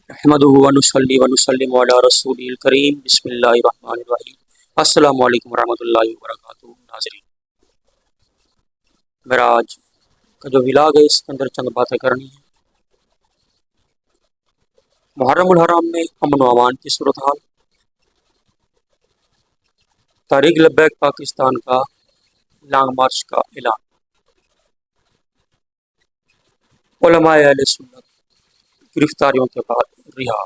نحمده ونصلي ونسلم علی رسول الکریم بسم اللہ الرحمن الرحیم السلام علیکم ورحمۃ اللہ وبرکاتہ۔ ناظرین، میرا آج کا جو ولاگ ہے اس کے اندر چند باتیں کرنی ہیں۔ محرم الحرام میں امن و امان کی صورتحال، تحریک لبیک پاکستان کا لانگ مارچ کا اعلان، علماء اہل سنت گرفتاریوں کے بعد رہا،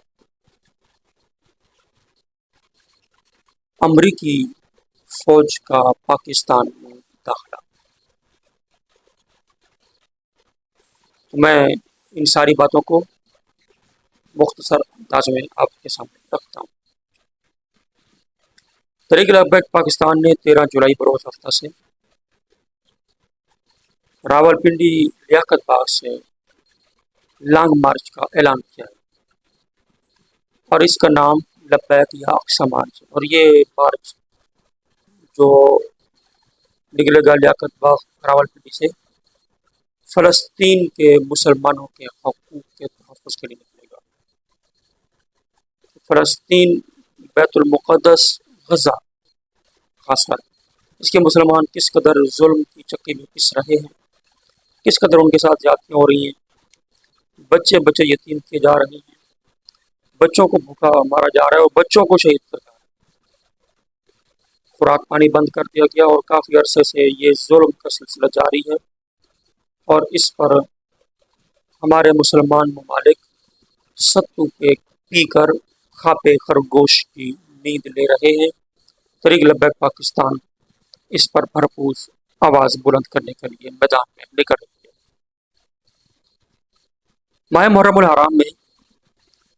امریکی فوج کا پاکستان میں داخلہ۔ میں ان ساری باتوں کو مختصر انداز میں آپ کے سامنے رکھتا ہوں۔ تحریک لبیک پاکستان نے 13 جولائی بروز ہفتہ سے راولپنڈی لیاقت باغ سے لانگ مارچ کا اعلان کیا ہے، اور اس کا نام لبیک یا اقصی مارچ ہے۔ اور یہ مارچ جو نکلے گا لیاقت باغ راولپنڈی سے، فلسطین کے مسلمانوں کے حقوق کے تحفظ کے لیے نکلے گا۔ فلسطین، بیت المقدس، غزہ خاص کر اس کے مسلمان کس قدر ظلم کی چکی میں پس رہے ہیں، کس قدر ان کے ساتھ زیادتیاں ہو رہی ہیں، بچے بچے یتیم کیے جا رہے ہیں، بچوں کو بھوکا مارا جا رہا ہے اور بچوں کو شہید کر رہا ہے، خوراک پانی بند کر دیا گیا، اور کافی عرصے سے یہ ظلم کا سلسلہ جاری ہے، اور اس پر ہمارے مسلمان ممالک ستو کے پی کر کھاپے خرگوش کی نیند لے رہے ہیں۔ تحریک لبیک پاکستان اس پر بھرپور آواز بلند کرنے کے لیے میدان میں نکل رہی ہے۔ ماہ محرم الحرام میں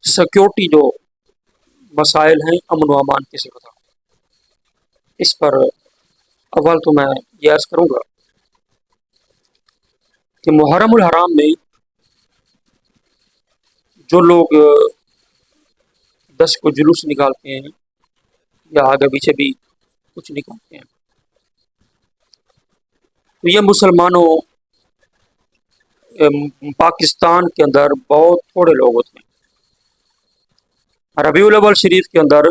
سیکیورٹی جو مسائل ہیں، امن و امان کی صورت، اس پر اول تو میں یہ عرض کروں گا کہ محرم الحرام میں جو لوگ 10 کو جلوس نکالتے ہیں یا آگے پیچھے بھی کچھ نکالتے ہیں، تو یہ مسلمانوں پاکستان کے اندر بہت تھوڑے لوگ ہوتے ہیں۔ ربیع الاول شریف کے اندر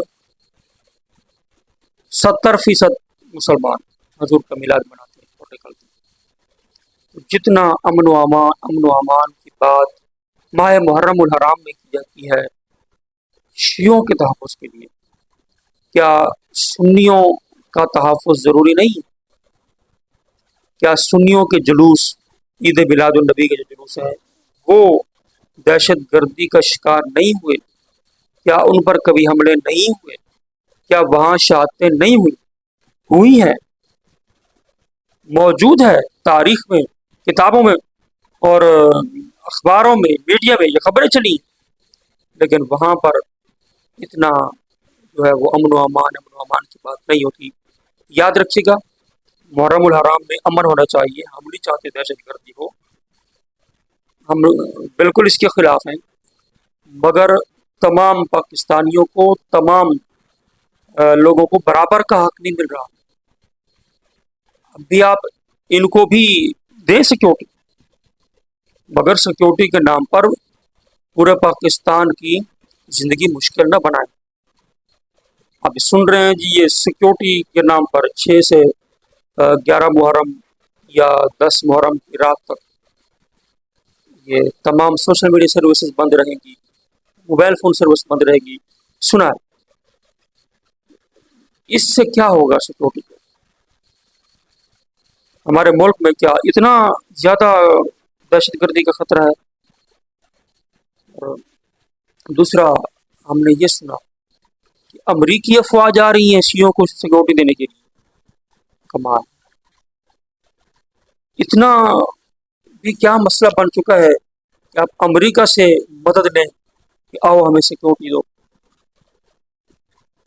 70% مسلمان حضور کا میلاد مناتے ہیں اور نکلتے ہیں۔ جتنا امن و امان کی بات ماہ محرم الحرام میں کی جاتی ہے شیعوں کے تحفظ کے لیے، کیا سنیوں کا تحفظ ضروری نہیں ہے؟ کیا سنیوں کے جلوس، عید میلاد النبی کے جو جلوس ہے، وہ دہشت گردی کا شکار نہیں ہوئے؟ کیا ان پر کبھی حملے نہیں ہوئے؟ کیا وہاں شہادتیں نہیں ہوئی ہیں؟ موجود ہے تاریخ میں، کتابوں میں اور اخباروں میں، میڈیا میں یہ خبریں چلی، لیکن وہاں پر اتنا جو ہے وہ امن و امان کی بات نہیں ہوتی۔ یاد رکھیے گا، محرم الحرام میں امن ہونا چاہیے، ہم نہیں چاہتے دہشت گردی ہو، ہم بالکل اس کے خلاف ہیں، مگر تمام پاکستانیوں کو، تمام لوگوں کو برابر کا حق نہیں مل رہا۔ اب بھی آپ ان کو بھی دیں سیکیورٹی، مگر سیکیورٹی کے نام پر پورے پاکستان کی زندگی مشکل نہ بنائیں۔ آپ سن رہے ہیں جی، یہ سیکیورٹی کے نام پر 6 سے 11 محرم یا 10 محرم کی رات تک یہ تمام سوشل میڈیا سروسز بند رہیں گی، موبائل فون سروس بند رہے گی۔ سنا ہے اس سے کیا ہوگا؟ سیکیورٹی کو ہمارے ملک میں کیا اتنا زیادہ دہشت گردی کا خطرہ ہے؟ اور دوسرا، ہم نے یہ سنا کہ امریکی افواج آ رہی ہیں شیعوں کو سیکیورٹی دینے کے لیے۔ کمال، اتنا بھی کیا مسئلہ بن چکا ہے کہ آپ امریکہ سے مدد لیں کہ آؤ ہمیں سیکیورٹی دو۔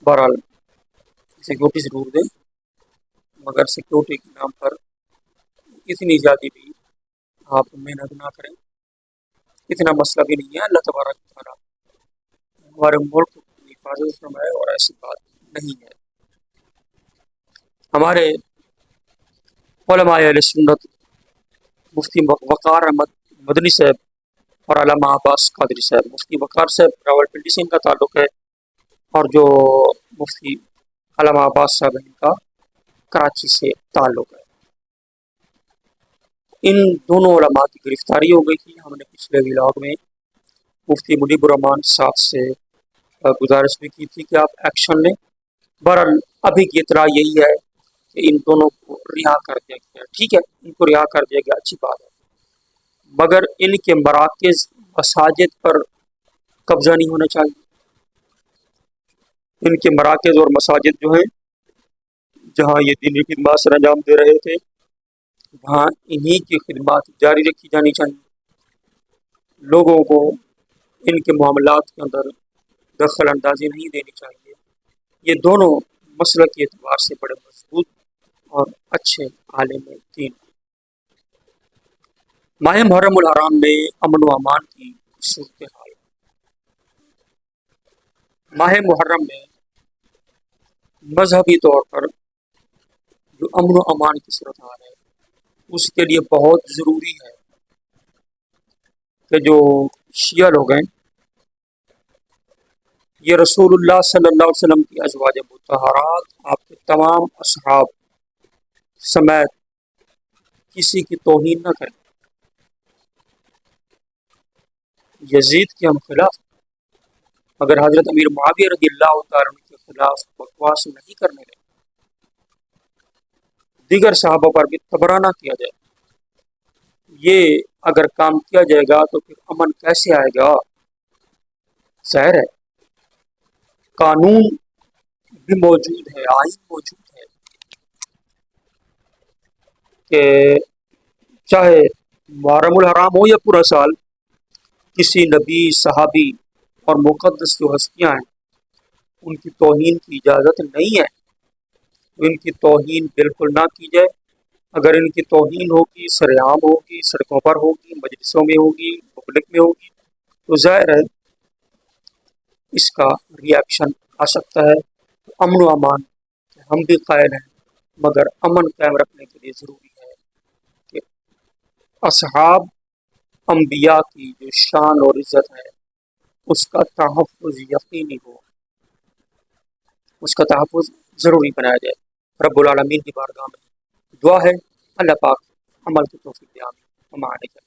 بہرحال سیکیورٹی ضرور دیں، مگر سیکیورٹی کے نام پر اتنی زیادہ بھی آپ محنت نہ کریں، اتنا مسئلہ بھی نہیں ہے۔ اللہ تبارک و تعالیٰ ہمارے ملک کی حفاظت فرمائے، اور ایسی بات نہیں ہے۔ ہمارے علماء اہل سنت مفتی وقار احمد مدنی صاحب اور علامہ عباس قادری صاحب، مفتی وقار صاحب راولپنڈی سے ان کا تعلق ہے، اور جو مفتی علامہ عباس صاحب ان کا کراچی سے تعلق ہے۔ ان دونوں علماء کی گرفتاری ہو گئی تھی۔ ہم نے پچھلے ولاگ میں مفتی منیب الرحمان صاحب سے گزارش بھی کی تھی کہ آپ ایکشن لیں۔ بہرحال ابھی کی اطلاع یہی ہے کہ ان دونوں کو رہا کر دیا گیا، ٹھیک ہے، ان کو رہا کر دیا گیا، اچھی بات ہے، مگر ان کے مراکز مساجد پر قبضہ نہیں ہونا چاہیے۔ ان کے مراکز اور مساجد جو ہیں جہاں یہ دینی خدمات سر انجام دے رہے تھے، وہاں انہی کی خدمات جاری رکھی جانی چاہیے۔ لوگوں کو ان کے معاملات کے اندر دخل اندازی نہیں دینی چاہیے۔ یہ دونوں مسلک کے اعتبار سے بڑے مضبوط اور اچھے عالم دین۔ ماہ محرم الحرام میں امن و امان کی صورتحال۔ ماہ محرم میں مذہبی طور پر جو امن و امان کی صورتحال ہے، اس کے لیے بہت ضروری ہے کہ جو شیعہ لوگ ہیں یہ رسول اللہ صلی اللہ علیہ وسلم کی ازواج مطہرات، آپ کے تمام اصحاب سمیت کسی کی توہین نہ کریں۔ یزید کے ہم خلاف، اگر حضرت امیر معاویہ رضی اللہ تعالیٰ عنہ کے خلاف بکواس نہیں کرنے لیں، دیگر صحابہ پر بھی تبرہ نہ کیا جائے، یہ اگر کام کیا جائے گا تو پھر امن کیسے آئے گا؟ ظاہر ہے قانون بھی موجود ہے، آئین موجود ہے کہ چاہے محرم الحرام ہو یا پورا سال، کسی نبی، صحابی اور مقدس جو ہستیاں ہیں ان کی توہین کی اجازت نہیں ہے۔ ان کی توہین بالکل نہ کی جائے۔ اگر ان کی توہین ہوگی، سر عام ہوگی، سڑکوں پر ہوگی، مجلسوں میں ہوگی، پبلک میں ہوگی، تو ظاہر ہے اس کا ری ایکشن آ سکتا ہے۔ امن و امان ہم بھی قائل ہیں، مگر امن قائم رکھنے کے لیے ضروری ہے کہ اصحاب انبیاء کی جو شان اور عزت ہے اس کا تحفظ یقینی ہو، اس کا تحفظ ضروری بنایا جائے۔ رب العالمین کی بارگاہ میں دعا ہے اللہ پاک عمل کی توفیق دے، آمین۔